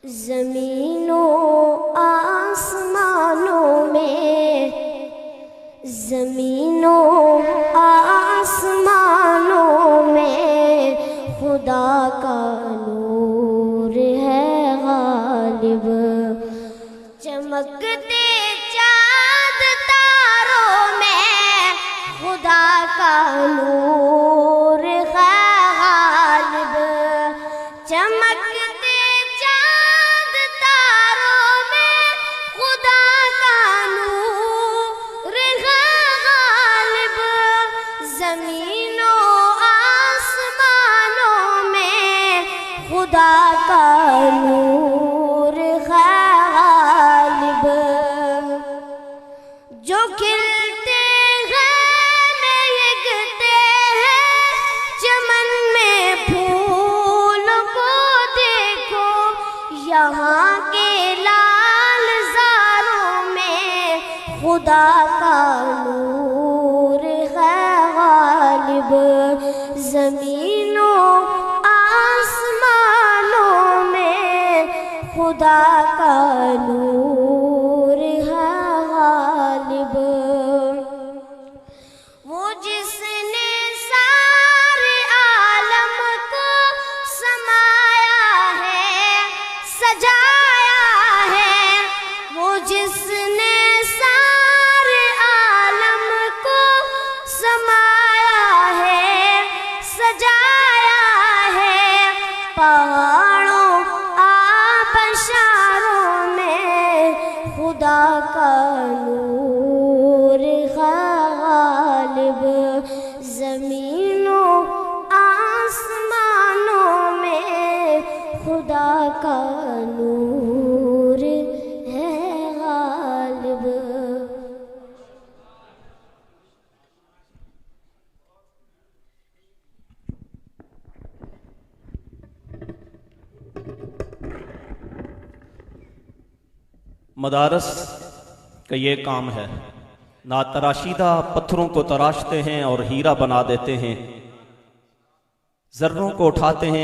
ज़मीनों आसमानों में, ज़मीनों आसमानों में खुदा का नूर है गालिब। चमकते चाँद तारों में खुदा का नूर है गालिब। चमकते चाँद तारों में खुदा का नूर है गालिब। ज़मीनों आसमानों में खुदा का नूर है गालिब। जो खिलते हैं महकते हैं चमन में फूल को देखो, यहाँ के लाल ज़ारों में खुदा का नूर है गालिब। ज़मीनों आसमानों में खुदा का नूर है गालिब। वो जिसने सारे आलम को समाया है, सजाया है, वो जिसने सारे आलम को समाया है, सजाया है। पहाड़ों आबशारों में खुदा का नूर है गालिब। ज़मीनों आसमानों में खुदा का नूर है गालिब। मदारस का ये काम है, ना तराशीदा पत्थरों को तराशते हैं और हीरा बना देते हैं, ज़र्रों को उठाते हैं